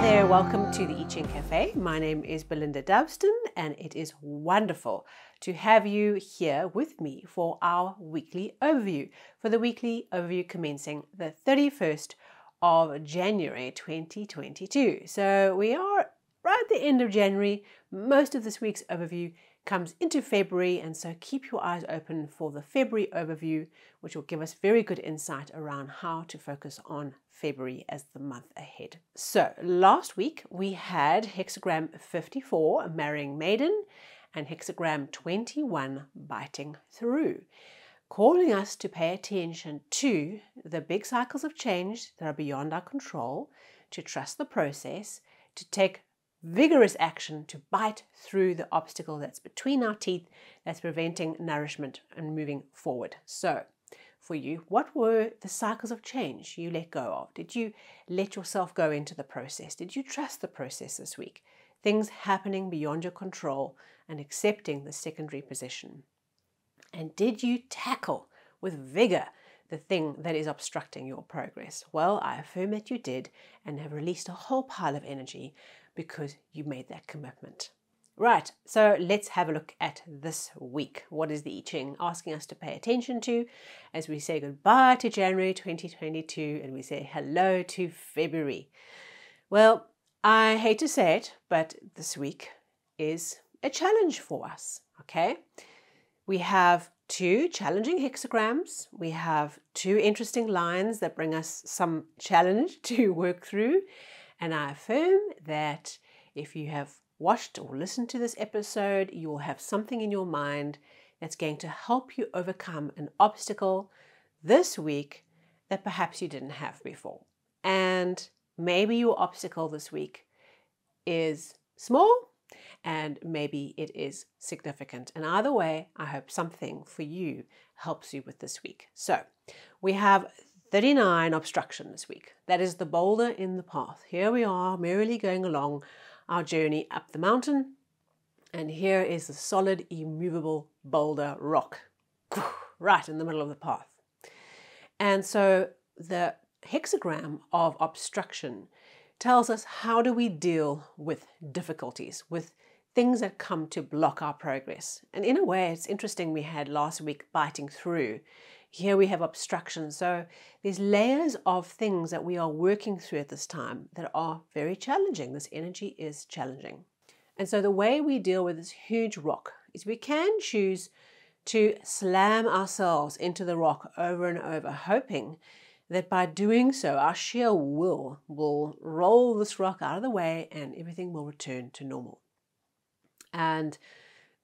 there, welcome to the I Ching Cafe. My name is Belinda Dubston and it is wonderful to have you here with me for our weekly overview, for the weekly overview commencing the 31st of January 2022. So we are right at the end of January. Most of this week's overview comes into February, and so keep your eyes open for the February overview, which will give us very good insight around how to focus on February as the month ahead. So last week we had hexagram 54, marrying maiden, and hexagram 21, biting through, calling us to pay attention to the big cycles of change that are beyond our control, to trust the process, to take vigorous action to bite through the obstacle that's between our teeth, that's preventing nourishment and moving forward. So for you, what were the cycles of change you let go of? Did you let yourself go into the process? Did you trust the process this week? Things happening beyond your control and accepting the secondary position. And did you tackle with vigor the thing that is obstructing your progress? Well, I affirm that you did, and have released a whole pile of energy because you made that commitment. Right, so let's have a look at this week. What is the I Ching asking us to pay attention to as we say goodbye to January 2022 and we say hello to February? Well, I hate to say it, but this week is a challenge for us, okay? We have two challenging hexagrams. We have two interesting lines that bring us some challenge to work through. And I affirm that if you have watched or listened to this episode, you will have something in your mind that's going to help you overcome an obstacle this week that perhaps you didn't have before. And maybe your obstacle this week is small, and maybe it is significant. And either way, I hope something for you helps you with this week. So we have 39 obstruction this week. That is the boulder in the path. Here we are, merrily going along our journey up the mountain. And here is the solid, immovable boulder rock, right in the middle of the path. And so the hexagram of obstruction tells us, how do we deal with difficulties, with things that come to block our progress? And in a way, it's interesting, we had last week biting through. Here we have obstruction. So there's layers of things that we are working through at this time that are very challenging. This energy is challenging. And so the way we deal with this huge rock is we can choose to slam ourselves into the rock over and over, hoping that by doing so, our sheer will roll this rock out of the way and everything will return to normal. And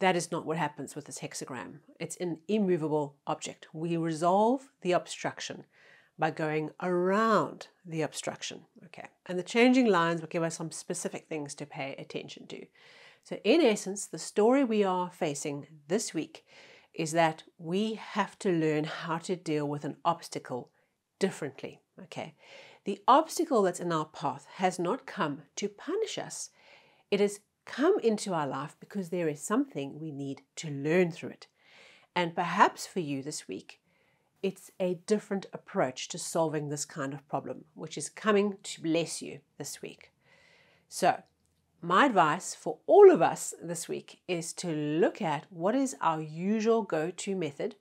that is not what happens with this hexagram. It's an immovable object. We resolve the obstruction by going around the obstruction. Okay, and the changing lines will give us some specific things to pay attention to. So in essence, the story we are facing this week is that we have to learn how to deal with an obstacle differently. Okay, the obstacle that's in our path has not come to punish us. It has come into our life because there is something we need to learn through it. And perhaps for you this week, it's a different approach to solving this kind of problem, which is coming to bless you this week. So my advice for all of us this week is to look at what is our usual go-to method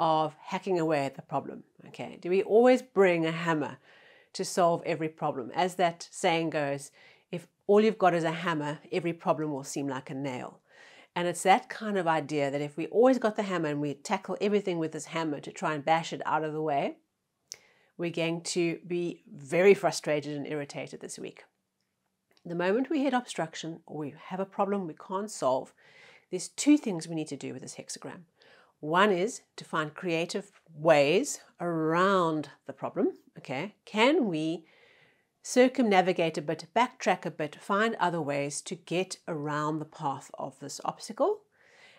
of hacking away at the problem. Okay, do we always bring a hammer to solve every problem? As that saying goes, if all you've got is a hammer, every problem will seem like a nail. And it's that kind of idea that if we always got the hammer and we tackle everything with this hammer to try and bash it out of the way, we're going to be very frustrated and irritated this week. The moment we hit obstruction or we have a problem we can't solve, there's two things we need to do with this hexagram. One is to find creative ways around the problem. Okay, can we circumnavigate a bit, backtrack a bit, find other ways to get around the path of this obstacle?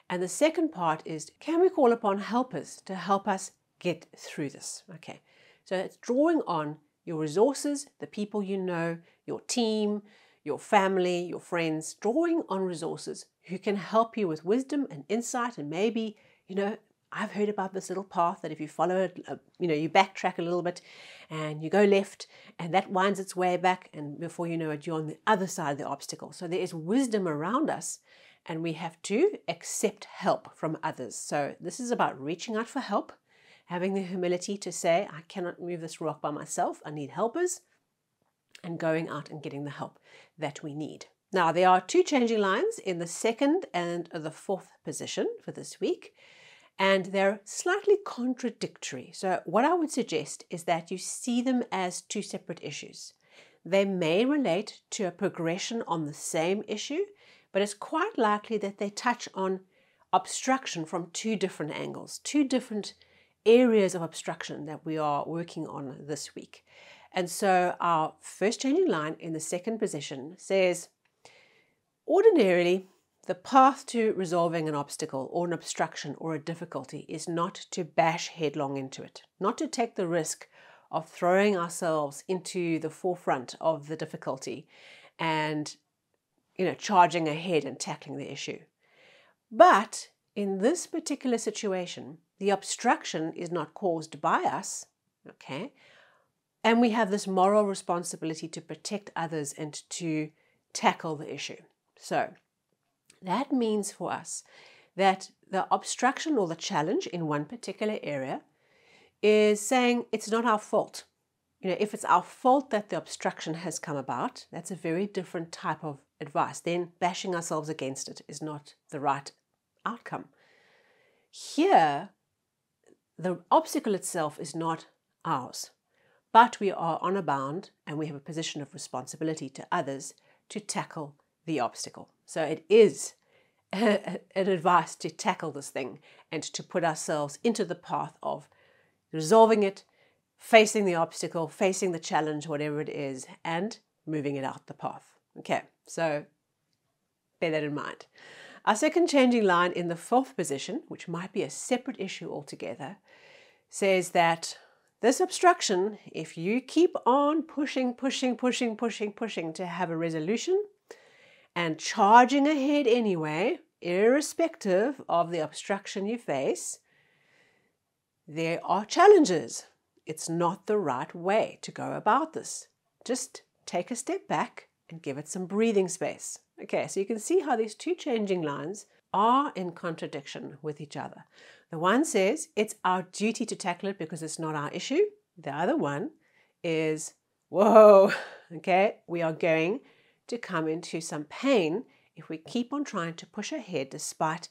And the second part is, can we call upon helpers to help us get through this? Okay, so it's drawing on your resources, the people you know, your team, your family, your friends, drawing on resources who can help you with wisdom and insight and maybe, I've heard about this little path that if you follow it, you backtrack a little bit and you go left and that winds its way back, and before you know it, you're on the other side of the obstacle. So there is wisdom around us and we have to accept help from others. So this is about reaching out for help, having the humility to say, I cannot move this rock by myself, I need helpers, and going out and getting the help that we need. Now, there are 2 changing lines in the 2nd and the 4th position for this week, and they're slightly contradictory. So what I would suggest is that you see them as 2 separate issues. They may relate to a progression on the same issue, but it's quite likely that they touch on obstruction from 2 different angles, 2 different areas of obstruction that we are working on this week. And so our first changing line in the 2nd position says, ordinarily, the path to resolving an obstacle or an obstruction or a difficulty is not to bash headlong into it, not to take the risk of throwing ourselves into the forefront of the difficulty and, charging ahead and tackling the issue. But in this particular situation, the obstruction is not caused by us, okay? And we have this moral responsibility to protect others and to tackle the issue. So that means for us that the obstruction or the challenge in one particular area is saying it's not our fault. If it's our fault that the obstruction has come about, that's a very different type of advice. Then bashing ourselves against it is not the right outcome. Here, the obstacle itself is not ours, but we are honor bound and we have a position of responsibility to others to tackle the obstacle. So it is an advice to tackle this thing and to put ourselves into the path of resolving it, facing the obstacle, facing the challenge, whatever it is, and moving it out the path. Okay, so bear that in mind. Our second changing line in the 4th position, which might be a separate issue altogether, says that this obstruction, if you keep on pushing to have a resolution and charging ahead anyway, irrespective of the obstruction you face, there are challenges. It's not the right way to go about this. Just take a step back and give it some breathing space. Okay, so you can see how these 2 changing lines are in contradiction with each other. The one says it's our duty to tackle it because it's not our issue. The other one is, whoa, okay, we are going to come into some pain if we keep on trying to push ahead despite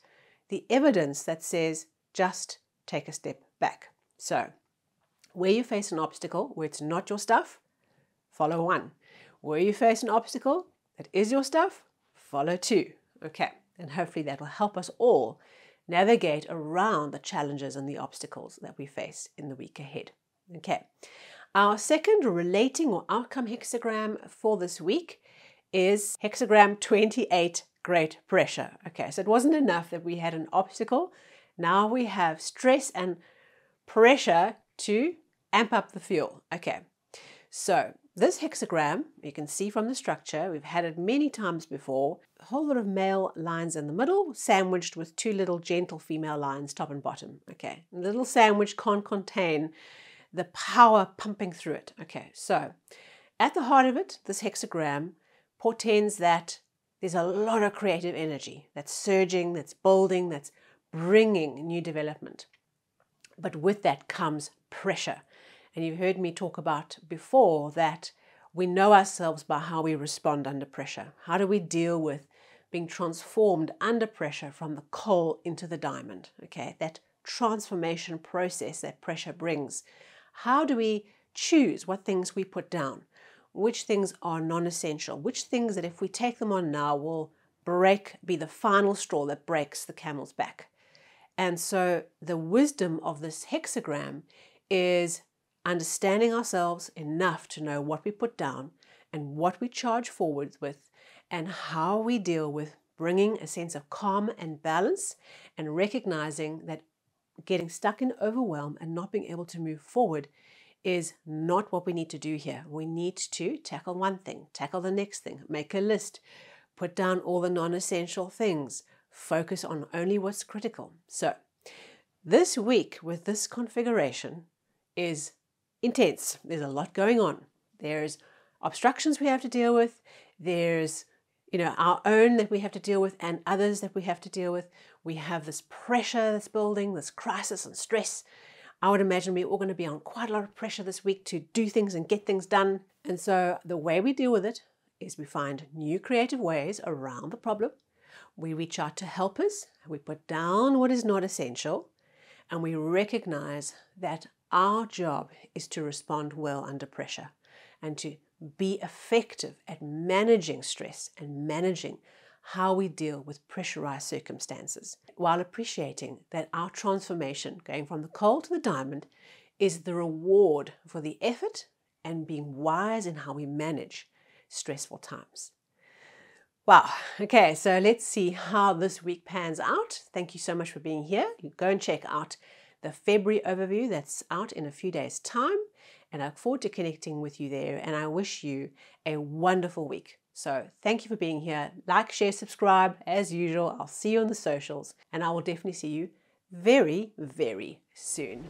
the evidence that says just take a step back. So where you face an obstacle where it's not your stuff, follow 1. Where you face an obstacle that is your stuff, follow 2. Okay, and hopefully that will help us all navigate around the challenges and the obstacles that we face in the week ahead. Okay, our second relating or outcome hexagram for this week is hexagram 28, great pressure. Okay, so it wasn't enough that we had an obstacle. Now we have stress and pressure to amp up the fuel. Okay, so this hexagram, you can see from the structure, we've had it many times before, a whole lot of male lines in the middle, sandwiched with 2 little gentle female lines, top and bottom. Okay, the little sandwich can't contain the power pumping through it. Okay, so at the heart of it, this hexagram portends that there's a lot of creative energy that's surging, that's building, that's bringing new development. But with that comes pressure. And you've heard me talk about before that we know ourselves by how we respond under pressure. How do we deal with being transformed under pressure from the coal into the diamond? Okay, that transformation process that pressure brings. How do we choose what things we put down? Which things are non-essential? Which things that if we take them on now will be the final straw that breaks the camel's back? And so the wisdom of this hexagram is understanding ourselves enough to know what we put down and what we charge forward with and how we deal with bringing a sense of calm and balance and recognizing that getting stuck in overwhelm and not being able to move forward is not what we need to do here. We need to tackle one thing, tackle the next thing, make a list, put down all the non-essential things, focus on only what's critical. So This week with this configuration is intense. There's a lot going on. There's obstructions we have to deal with. There's our own that we have to deal with and others that we have to deal with. We have this pressure that's building, this crisis and stress. I would imagine we're all going to be on quite a lot of pressure this week to do things and get things done. And so the way we deal with it is we find new creative ways around the problem. We reach out to helpers. We put down what is not essential. And we recognize that our job is to respond well under pressure and to be effective at managing stress and managing how we deal with pressurized circumstances, while appreciating that our transformation, going from the coal to the diamond, is the reward for the effort and being wise in how we manage stressful times. Wow. Okay, so let's see how this week pans out. Thank you so much for being here. You go and check out the February overview that's out in a few days' time. And I look forward to connecting with you there. And I wish you a wonderful week. So thank you for being here. Like, share, subscribe as usual. I'll see you on the socials. And I will definitely see you very, very soon.